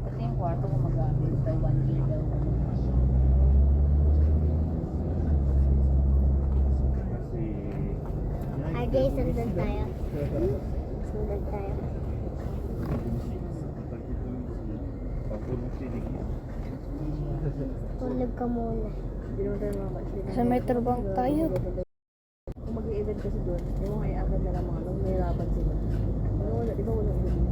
Kasi yung kwarto ko mag-aabot daw 1K daw. RJ, sundan tayo. Sundan tayo. Tulog ka muna. Sa Metro Bank tayo. Kung mag-i-event kasi doon, yung mga agad na lang mga nung nahirapan sila. Pero wala, di ba wala yung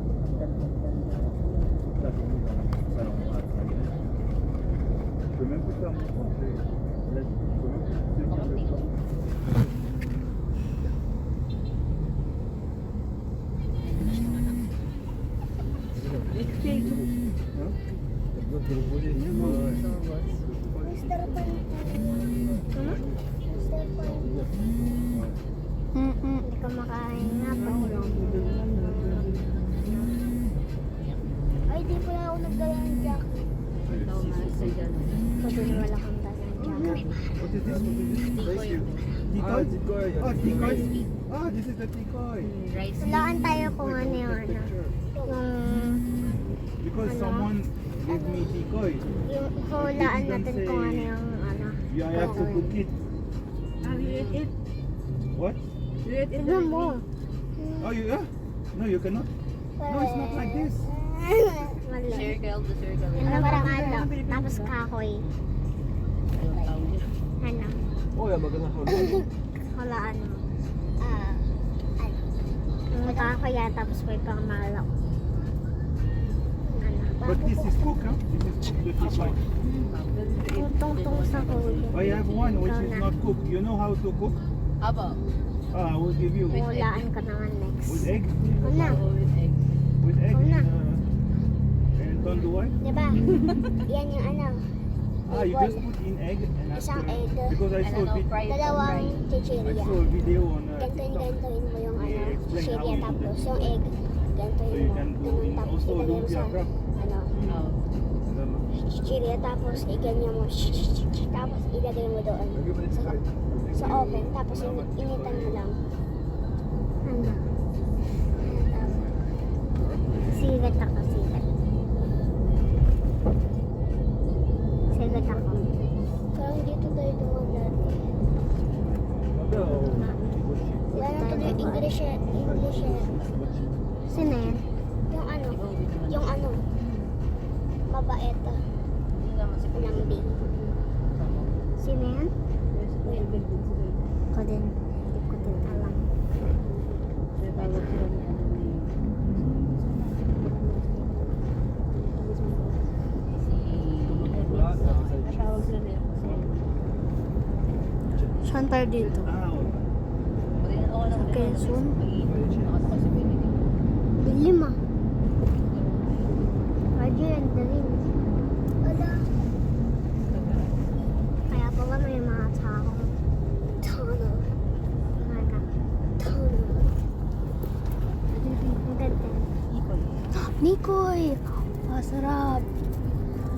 Mr. Pan. Mr. Pan. Hindi ka makain nga pa. Ay, di pala ako nagdala ng jacket. Kasi wala kang dala ng jacket. What is this? Decoy. Decoy? Oh, decoy. Ah, this is the decoy. Walaan tayo kung ano yung ano. Because someone gave me decoy. Yung hulaan natin kung ano yung ano. You have to cook it. you ate it? What? You ate it? Tignan mo. Oh, yeah? No, you cannot. No, it's not like this. Mali. Circle, the circle. Ano parang ano, tapos kahoy. Ano? Oh, yeah, maganda Hulaan mo. Yung kahoy yan, tapos may pang malak. Ano? But this is cook, huh? This is cook, the decoy. Tungtong sa huli. I have one which is not cooked. You know how to cook? Aba. I will give you. Hulaan ka naman next. With egg? Una. With egg. With egg Oh, and tanduay? Diba? Yan yung ano. You just put in egg and Isang after, egg. because I saw Dalawang I chichirya. saw a video on Gantuin mo yung ano, Explain how chichirya you do tapos that. yung egg. So Gantuin you mo. can do Ganun in tapos also ilagay mo lumpia sa crab. ano, chichirya tapos iganyan mo. Tapos ilagay mo doon. Sa oven. Tapos initan mo lang. Ano? Sigat ako, sigat. Sigat ako. Parang dito tayo dumaan dati. Wala na tuloy English eh. English eh. Sino yan? Yung ano? Yung ano? Mabait. Hindi naman si Lambing. Sino yan? Ako din. Hindi ko din alam. Tawag sila ni ano ni... Tawag sila ni... Saan tayo dito? Sa Quezon? Dilim ah. Radyo yan, dilim. Wala. Kaya pala may mga taong tunnel. Mga tunnel. Ang ganda. Nikoy! Masarap!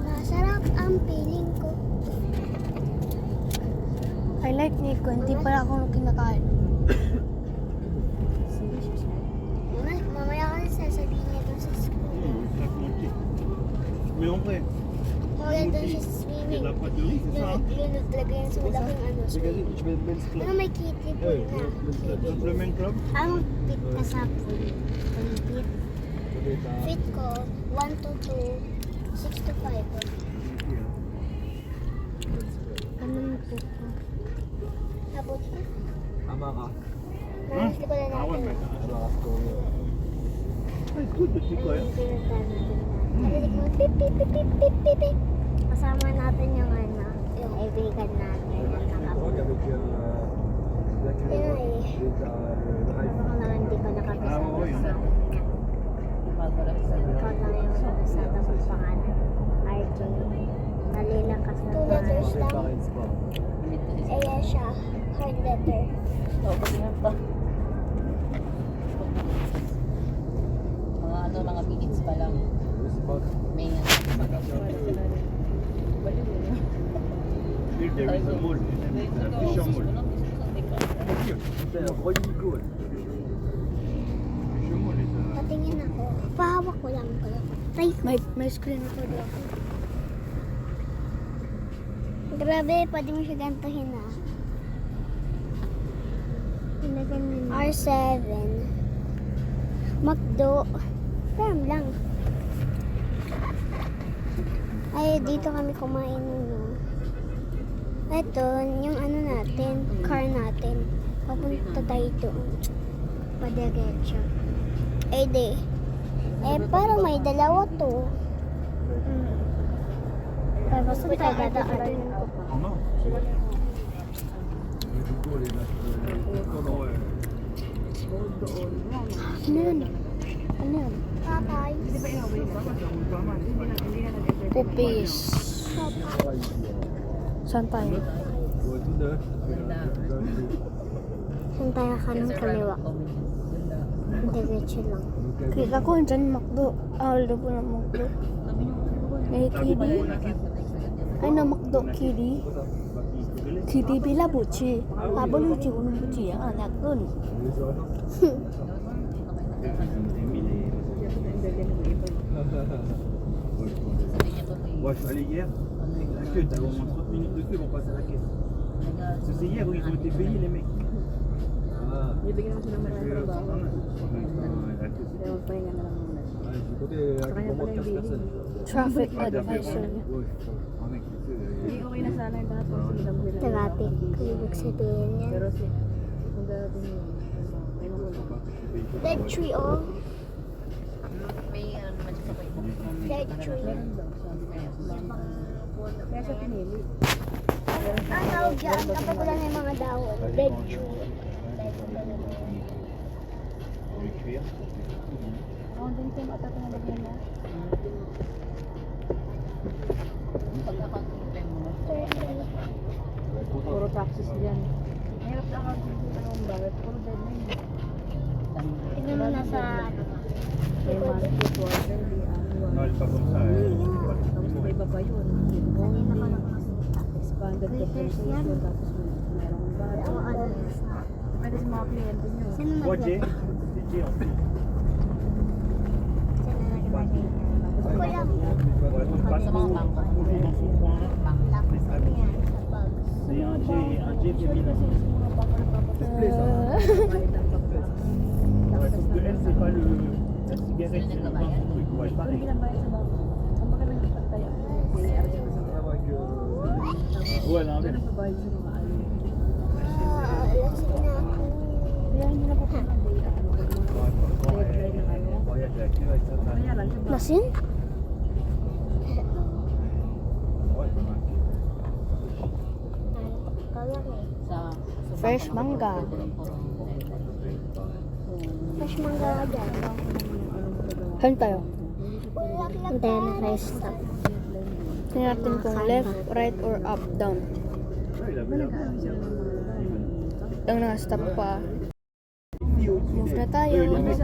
Masarap ang piling ko. I like Nikoy. Hindi pala ako kinakain. Mamaya ka sasabihin niya doon sa school. Meron ka eh. Mamaya doon siya sa swimming. Dapat yun. Lunod talaga yan sa malaking ano. Pero may kitty pool na. Supplement crab? Anong fit ka sa pool? Ang fit? Fit ko, 1 to 2, 6 to 5. Anong fit ko? Abot ko? Ama ka. Nais ko na natin. It's good, the decoy. Narinig mo, pip, pip, pip, pip, pip, pip, pip. Kasama natin yung ano, yung kaibigan natin na nakapula. Yun eh. Baka lang hindi ko nakapisa Oo, yun. sa ikaw lang yung nasada kong pangalan. RJ. Mali lang kasi na 2 letters lang. Ayan siya. Hard letter. Mga ano, mga minutes pa lang. May Here there is a mall, isn't it? A Fisher mall. Here. Fisher mall is a... Patingin ako. Pahawak ko May screen record ako. Grabe, pwede mo siya gantuhin ah. R7. McDo. Parang lang. Ay, dito kami kumain no. Ito, yung ano natin, car natin. Papunta tayo doon. Padiretso. Eh, di. Eh, parang may dalawa to. Pero saan tayo dadaan? Non. Du coup, les Ano yun? Ano yun? Popeyes. Pupis. Saan tayo? Saan tayo ka ng kaliwa? Diretso lang. Kita ko dyan McDo. Wala po ng McDo. May Kiddy. Ay na McDo Kiddy. Kiddy bila buchi. Babalo chi uno buchi ya anak kun. Moi, je suis allé hier. La queue, t'as au moins 30 minutes de queue pour passer à la caisse. Parce que c'est hier où ils ont été payés, les mecs. Ah. Bibigyan naman sila ng trabaho. La queue, Kaya magpahinga na lang muna. du côté Sa kanya pala yung billing. Traffic advisor. Hindi okay na sana yung lahat kung sila sila. Traffic. Ibig sabihin yan. Pero kung darating yun, may nakulang. Dead tree, oh. Dead tree. Meron daw, sabi niya. Kaya siya pinili. Ang tawag dyan, kapag wala na yung mga dahon. Dead tree. Ako din siya matatanggapin na. Puro taxes dyan. Mahirap na ako dito ng bakit. Puro dead na yun. Tingnan mo na sa... May monthly, quarterly, annual. Non, elle est pas comme ça. Tapos may iba pa yun. Kanina ka lang Expanded depreciation. Tapos merong bago. Depende sa mga kliyente nyo. Sino Moi, mag- Jay. C'est Jay en fait. Kuya, Ouais, on passe toujours dans son coin. C'est un Jay féminin. C'est plaît ça. Ouais, sauf que elle, c'est pas le. La cigarette, c'est pas son truc. Ouais, pareil. Ouais, non, mais. lasing na ako. Il y a de la queue avec ça. Lasin? Ouais, pas mal. Fresh manga. Fresh mangga ka dyan. Saan tayo? Hintayin na kayo stop. Tingnan natin kung left, right, or up, down. Ouais, il a bien. Ang naka-stop pa. Move na Les tayo. mecs,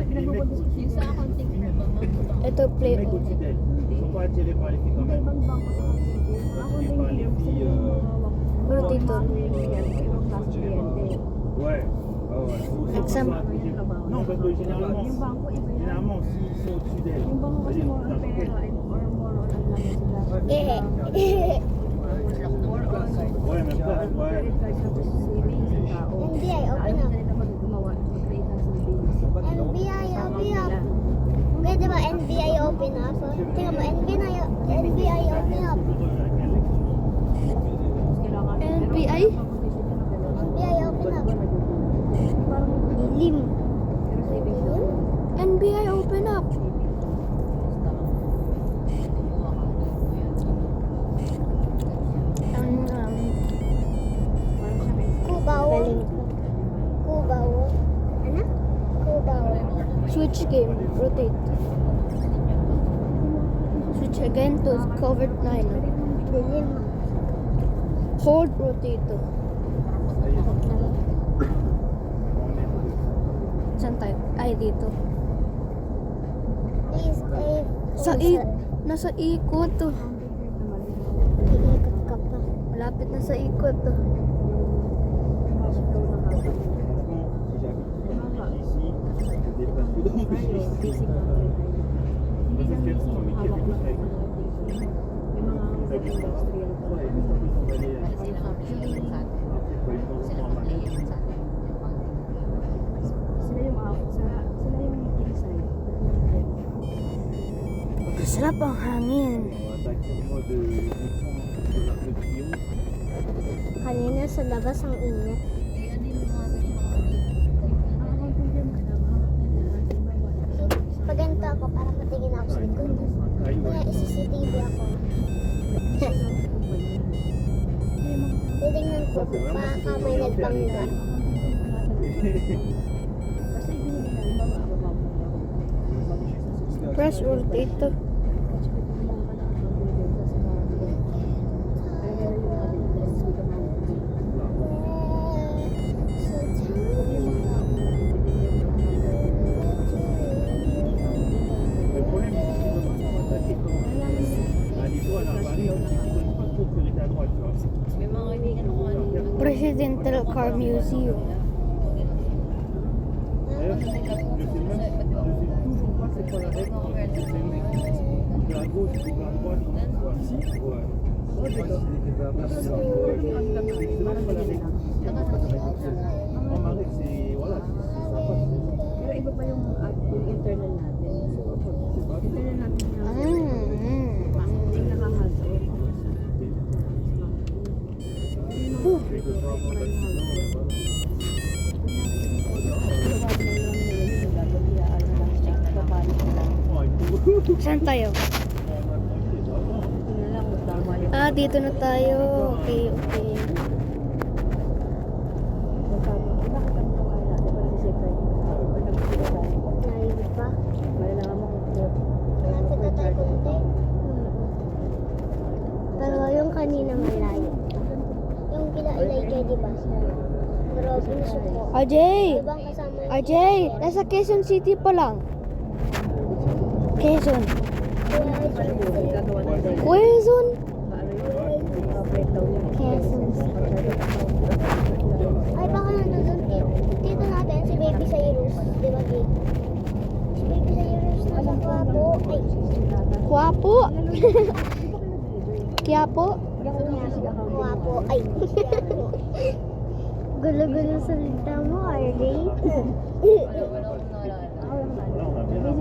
Ito, play. les mecs au-dessus d'elle. Ils sont pas attirés par les filles quand même. Attirés par les filles. Rotator. Ouais. Ouais. Exam. Non, parce que généralement, s'ils sont au-dessus d'elle, c'est-à-dire n'importe quel. Ouais, même pas. Ouais. NBI, open up. NBI, open up. Okay, diba NBI open up? Tingnan mo, NBI open up. NBI? NBI open up. Dilim. NBI open up. Kubaw. Kubaw. Ano? Kubaw. Switch game. Rotate. Switch again to covered 9. Dilim. Hold rotator. Saan tayo? Ay, dito. Please, Nasa ikot. iikot ka pa. Malapit na sa ikot. Ici, je déplace dedans. Parce qu'elles sont avec May mga industrial pa. Sila yung sila yung kilisay. Sarap ang hangin. Kanina sa labas ang init. Pag ganito ako, para matingin ako sa likod. Kaya isi-CCTV ako. Titingnan ko baka may nagbangga. Kasi binigyan na halimbawa Press rotate to. Le problème, c'est qu'ils ne vont pas attaquer comme un niveau à la Paris, ils ne peuvent pas trop priorité à droite, tu vois. Presidential Car Museum. D'ailleurs, je sais toujours pas c'est quoi la règle. De la gauche ou de la droite, ici, ouais. C'est là pas la règle. En Marek, c'est voilà, c'est sympa. Pero iba pa yung internal natin. Internal natin yung nakahasa. Saan tayo? Ah, dito na tayo. Okay, okay. Layo pa. Malapit na tayo kunti. Pero yung kanina malayo. Yung kila Elijah, di ba? Grabe na suko. Ajay! Ibang kasama yung Ajay! Nasa Quezon City pa lang. Quezon. Quezon? Quezon City. Ay, baka nandun dito natin si Baby Cyrus. Di ba, Babe? Si Baby Cyrus nasa Quiapo. Ay, Kuwapo? Quiapo? Quiapo. Ay. Gulo-gulo sa salita mo, RJ.